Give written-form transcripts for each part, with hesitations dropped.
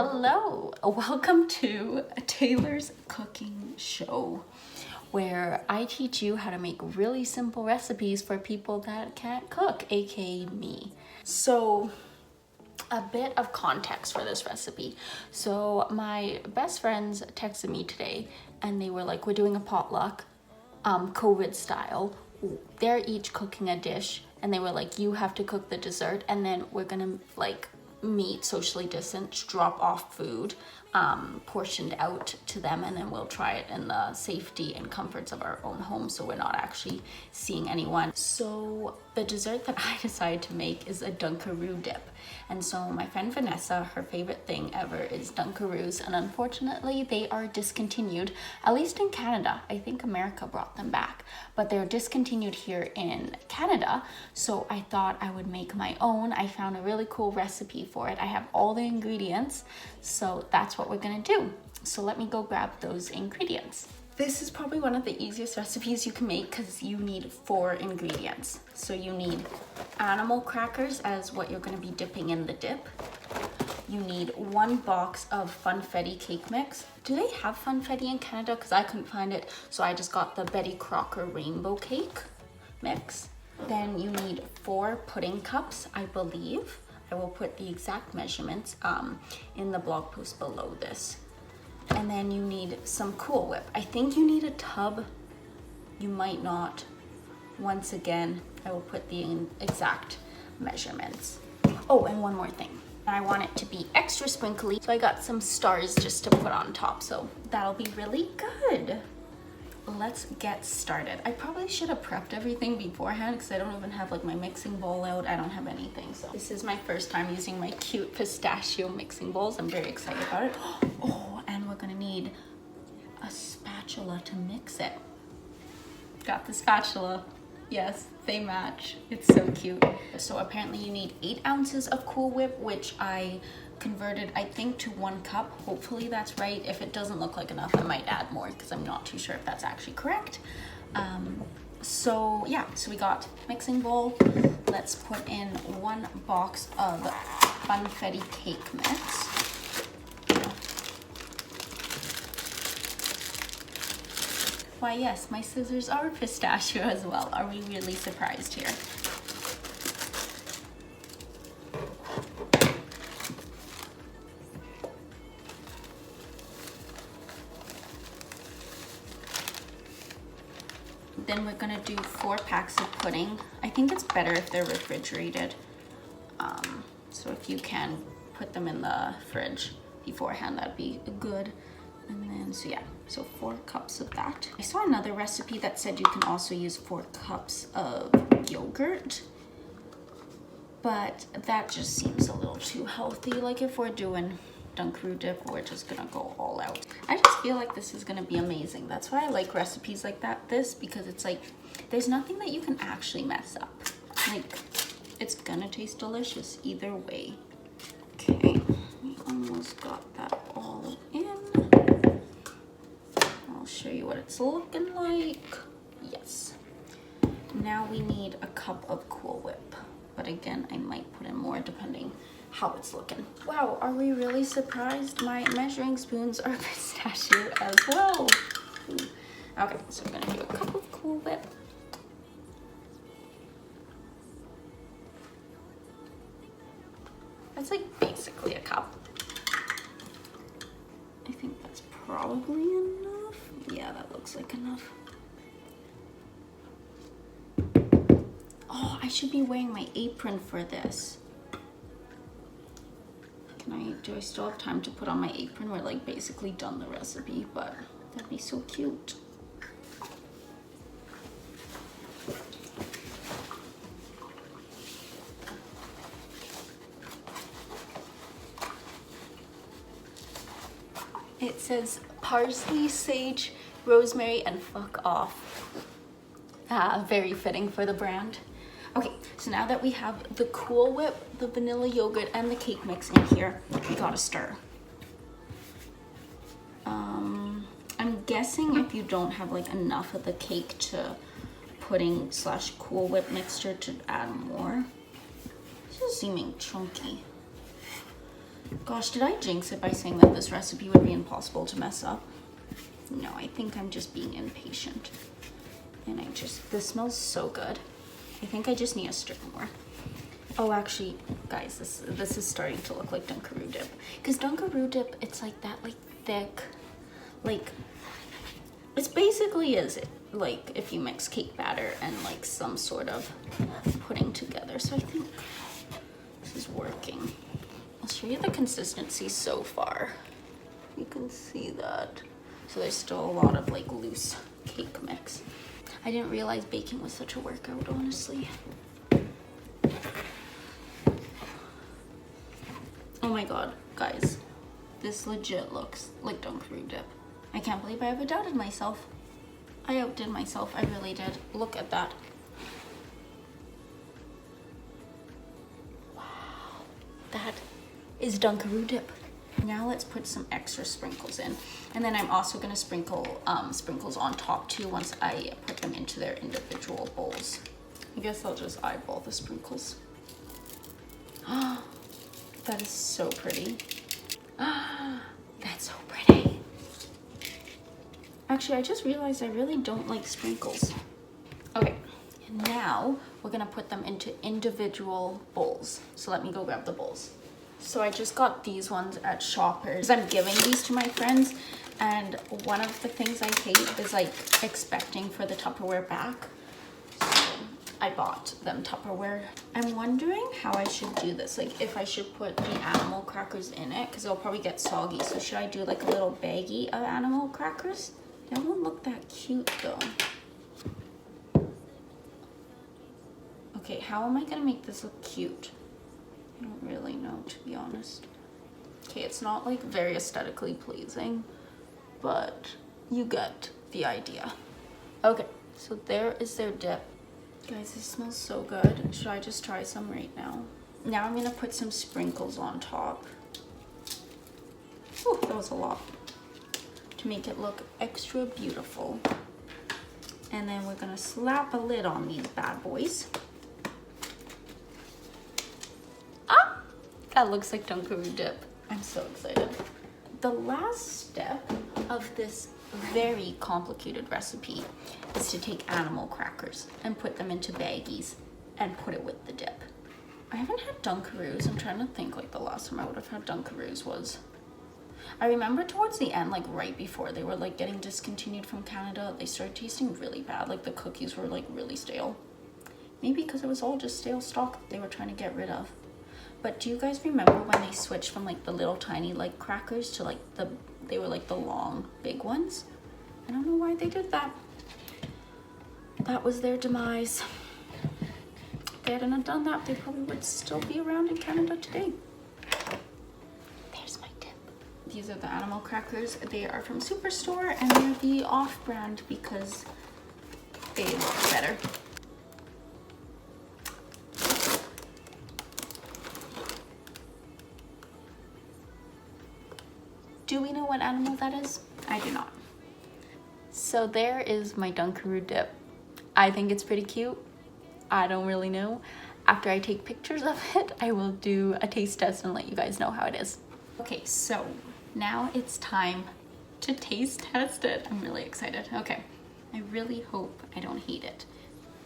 Hello, welcome to Taylor's cooking show, where I teach you how to make really simple recipes for people that can't cook, aka me. So a bit of context for this recipe. So my best friends texted me today and they were like, we're doing a potluck, COVID style. They're each cooking a dish and they were like, you have to cook the dessert and then we're gonna like meet socially distanced, drop off food portioned out to them, and then we'll try it in the safety and comforts of our own home, so we're not actually seeing anyone. So the dessert that I decided to make is a Dunkaroo Dip. And so my friend Vanessa, her favorite thing ever is Dunkaroos, and unfortunately they are discontinued, at least in Canada. I think America brought them back, but they're discontinued here in Canada. So I thought I would make my own. I found a really cool recipe for it. I have all the ingredients, so that's what we're gonna do. So let me go grab those ingredients. This is probably one of the easiest recipes you can make because you need 4 ingredients. So you need animal crackers as what you're going to be dipping in the dip. You need 1 box of funfetti cake mix. Do they have funfetti in Canada? Because I couldn't find it, so I just got the Betty Crocker rainbow cake mix. Then you need 4 pudding cups, I believe. I will put the exact measurements in the blog post below this. And then you need some Cool Whip. I think you need a tub. You might not. Once again, I will put the exact measurements. Oh, and one more thing. I want it to be extra sprinkly, so I got some stars just to put on top, so that'll be really good. Let's get started. I probably should have prepped everything beforehand because I don't even have like my mixing bowl out. I don't have anything, so this is my first time using my cute pistachio mixing bowls. I'm very excited about it. Oh, and we're gonna need a spatula to mix it. Got the spatula. Yes, they match. It's so cute. So apparently you need 8 ounces of Cool Whip, which I converted, I think, to 1 cup. Hopefully that's right. If it doesn't look like enough, I might add more because I'm not too sure if that's actually correct. So yeah, so we got mixing bowl. Let's put in 1 box of funfetti cake mix. Why yes, my scissors are pistachio as well. Are we really surprised here? Then we're gonna do 4 packs of pudding. I think it's better if they're refrigerated. So if you can put them in the fridge beforehand, that'd be good. And then, so yeah, so 4 cups of that. I saw another recipe that said you can also use 4 cups of yogurt, but that just seems a little too healthy. Like if we're doing Dunkaroo Dip, we're just gonna go all out. I just feel like this is gonna be amazing. That's why I like recipes like this, because it's like, there's nothing that you can actually mess up. Like, it's gonna taste delicious either way. Okay, we almost got that all in. I'll show you what it's looking like. Yes. Now we need a cup of Cool Whip. But again, I might put in more depending how it's looking. Wow, are we really surprised? My measuring spoons are pistachio as well. Okay, so we're gonna do a cup of Cool Whip. That's like basically a cup. I think that's probably enough. Yeah, that looks like enough. Oh, I should be wearing my apron for this. Do I still have time to put on my apron? We're like basically done the recipe, but that'd be so cute. It says parsley, sage, rosemary, and fuck off. Very fitting for the brand. Okay, so now that we have the Cool Whip, the vanilla yogurt, and the cake mix in here, we gotta stir. I'm guessing if you don't have like enough of the cake to pudding / Cool Whip mixture to add more. This is seeming chunky. Gosh, did I jinx it by saying that this recipe would be impossible to mess up? No, I think I'm just being impatient. And this smells so good. I think I just need to stir more. Oh, actually, guys, this is starting to look like Dunkaroo Dip. Because Dunkaroo Dip, it's like that, like, thick, like, it's basically like if you mix cake batter and like some sort of pudding together. So I think this is working. I'll show you the consistency so far. You can see that. So there's still a lot of like loose cake mix. I didn't realize baking was such a workout, honestly. Oh my god, guys, this legit looks like Dunkaroo Dip. I can't believe I ever doubted myself. I outdid myself, I really did. Look at that. Wow, that is Dunkaroo Dip. Now let's put some extra sprinkles in. And then I'm also gonna sprinkle sprinkles on top too once I put them into their individual bowls. I guess I'll just eyeball the sprinkles. That is so pretty. That's so pretty. Actually, I just realized I really don't like sprinkles. Okay, now we're gonna put them into individual bowls. So let me go grab the bowls. So I just got these ones at Shoppers. I'm giving these to my friends, and one of the things I hate is like expecting for the Tupperware back. So I bought them Tupperware. I'm wondering how I should do this. Like if I should put the animal crackers in it, because it'll probably get soggy. So should I do like a little baggie of animal crackers? They won't look that cute though. Okay, how am I gonna make this look cute? I don't really know, to be honest. Okay, it's not like very aesthetically pleasing, but you get the idea. Okay, so there is their dip. Guys, this smells so good. Should I just try some right now? Now I'm gonna put some sprinkles on top. Ooh, that was a lot. To make it look extra beautiful. And then we're gonna slap a lid on these bad boys. That looks like Dunkaroo Dip. I'm so excited. The last step of this very complicated recipe is to take animal crackers and put them into baggies and put it with the dip. I haven't had Dunkaroos. I'm trying to think like the last time I would have had Dunkaroos was. I remember towards the end, like right before they were like getting discontinued from Canada, they started tasting really bad. Like the cookies were like really stale. Maybe because it was all just stale stock that they were trying to get rid of. But do you guys remember when they switched from like the little tiny like crackers to like they were like the long big ones? I don't know why they did that. That was their demise. If they hadn't done that, they probably would still be around in Canada today. There's my dip. These are the animal crackers. They are from Superstore and they're the off-brand because they look better. Do we know what animal that is? I do not. So there is my Dunkaroo Dip. I think it's pretty cute. I don't really know. After I take pictures of it, I will do a taste test and let you guys know how it is. Okay, so now it's time to taste test it. I'm really excited. Okay, I really hope I don't hate it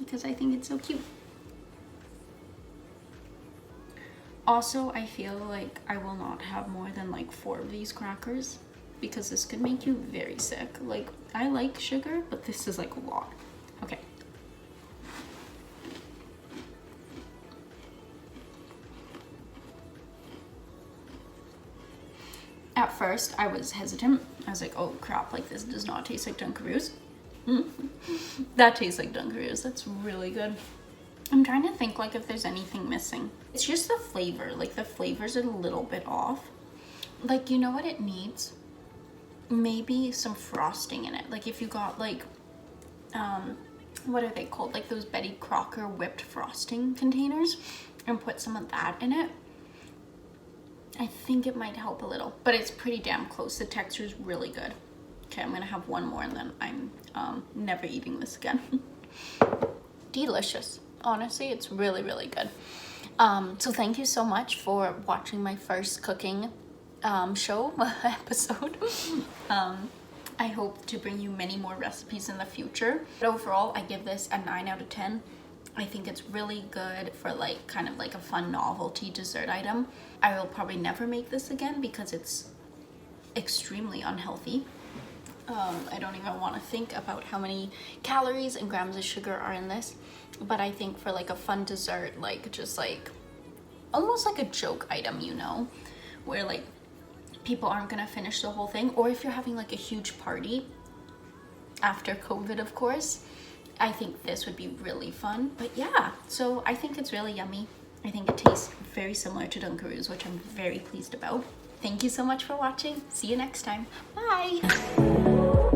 because I think it's so cute. Also, I feel like I will not have more than like 4 of these crackers because this could make you very sick. Like, I like sugar, but this is like a lot. Okay. At first, I was hesitant. I was like, oh crap, like this does not taste like Dunkaroos. That tastes like Dunkaroos. That's really good. I'm trying to think like if there's anything missing. It's just the flavor. Like the flavor's a little bit off. Like, you know what it needs? Maybe some frosting in it. Like if you got like, what are they called? Like those Betty Crocker whipped frosting containers and put some of that in it. I think it might help a little, but it's pretty damn close. The texture is really good. Okay, I'm gonna have one more and then I'm never eating this again. Delicious. Honestly, it's really, really good. So thank you so much for watching my first cooking show episode. I hope to bring you many more recipes in the future. But overall, I give this a 9 out of 10. I think it's really good for like kind of like a fun novelty dessert item. I will probably never make this again because it's extremely unhealthy. I don't even want to think about how many calories and grams of sugar are in this, but I think for like a fun dessert, like just like almost like a joke item, you know, where like people aren't gonna finish the whole thing, or if you're having like a huge party after COVID, of course, I think this would be really fun. But yeah, so I think it's really yummy. I think it tastes very similar to Dunkaroo's, which I'm very pleased about. Thank you so much for watching. See you next time. Bye.